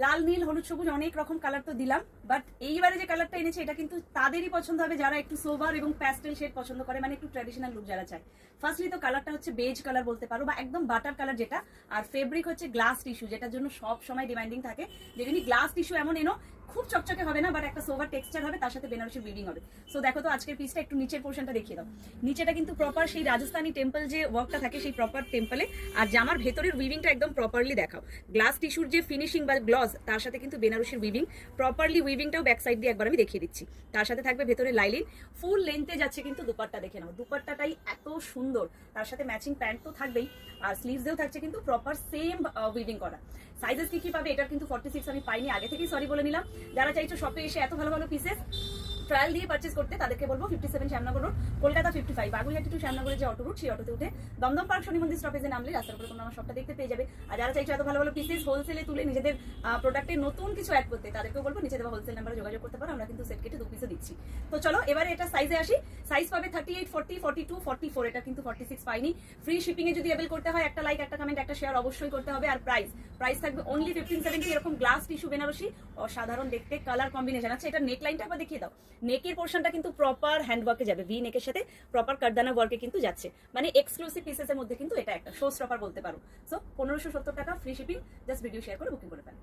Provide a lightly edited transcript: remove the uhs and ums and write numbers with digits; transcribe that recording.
লাল নীল হলুদ সবুজ অনেক রকম কালার তো দিলাম, বাট এইবারে যে কালারটা এনেছে এটা কিন্তু তাদেরই পছন্দ হবে যারা একটু সোবার এবং প্যাস্টেল শেড পছন্দ করে, মানে একটু ট্র্যাডিশনাল লুক যারা চায়। ফার্স্টলি তো কালারটা হচ্ছে বেজ কালার বলতে পারো, বা একদম বাটার কালার যেটা। আর ফেব্রিক হচ্ছে গ্লাস টিস্যু, যেটার জন্য সব সময় ডিমান্ডিং থাকে যে যদি গ্লাস টিস্যু এমন এনো, খুব চকচকে হবে না, বাট একটা সোভার টেক্সচার হবে, তার সাথে বেনারসি উইভিং হবে। সো দেখো তো আজকের পিসটা একটু নিচের পোর্শনটা দেখিয়ে দাও। নিচেটা কিন্তু প্রপার সেই রাজস্থানী টেম্পল যে ওয়ার্কটা থাকে সেই প্রপার টেম্পলে, আর জামার ভেতরের উইভিংটা একদম প্রপারলি দেখাও। গ্লাস টিস্যুর যে ফিনিশিং বা গ্লস, তার সাথে কিন্তু বেনারসির উইভিং, প্রপারলি উইভিংটাও ব্যাক সাইড দিয়ে একবার আমি দেখিয়ে দিচ্ছি। তার সাথে থাকবে ভেতরে লাইলিন, ফুল লেন্থে যাচ্ছে কিন্তু দুপাট্টা দেখে নাও, দুপাট্টাটাই এত সুন্দর, তার সাথে ম্যাচিং প্যান্ট তো থাকবেই, আর স্লিভসেও থাকছে কিন্তু প্রপার সেম উইভিং করা। সাইজেস কি পাবে, এটার কিন্তু 46 আমি পাইনি, আগে থেকেই সরি বলে নিলাম। যারা চাইছো শপে এসে এত ভালো ভালো পিসেস ট্রায়াল দিয়ে পারচেস করতে, তাদেরকে বলবো 57 শ্যামনগর রোড, কলকাতা 55 বাগুইহাটি টু শ্যামনগরের যে অটো রুট, সেই অটোতে উঠে দমদম পার্ক শনি মন্দির স্টপেজে নামলে রাস্তার উপরে কোনো আমার শপটা দেখতে পেয়ে যাবে। আর যারা চাইছো এত ভালো ভালো পিসেস হোলসেলে তুলে নিজেদের প্রোডাক্টে নতুন কিছু অ্যাড করতে, তাদেরকেও বলবো নিচে দেওয়া হোলসেল নাম্বারে যোগাযোগ করতে পারো, আমরা কিন্তু সেট কেটে 2 পিসও দিচ্ছি। তো চলো এবারে এটা সাইজে আসি। সাইজ পাবে 38, 40, 42, 44, এটা কিন্তু 46 পাইনি। ফ্রি শিপিং এ যদি অ্যাভেল করতে হয় একটা লাইক, একটা কমেন্ট, একটা শেয়ার অবশ্যই করতে হবে। আর প্রাইস থাকবে অনলি 1570। এরকম গ্লাস টিস্যু বেনারসি অসাধারণ দেখতে, কালার কম্বিনেশন আছে। এটা নেক লাইনটা একবার দেখিয়ে দাও। নেকের পোর্শনটা কিন্তু প্রপার হ্যান্ড ওয়ার্কে যাবে, ভি নেকের সাথে প্রপার কারদানা ওয়ার্কে কিন্তু যাচ্ছে, মানে এক্সক্লুসিভ পিসেসের মধ্যে কিন্তু এটা একটা শো স্টপার বলতে পারো। সো 1570 টাকা free shipping, just video share করে বুকিং করে ফেলো।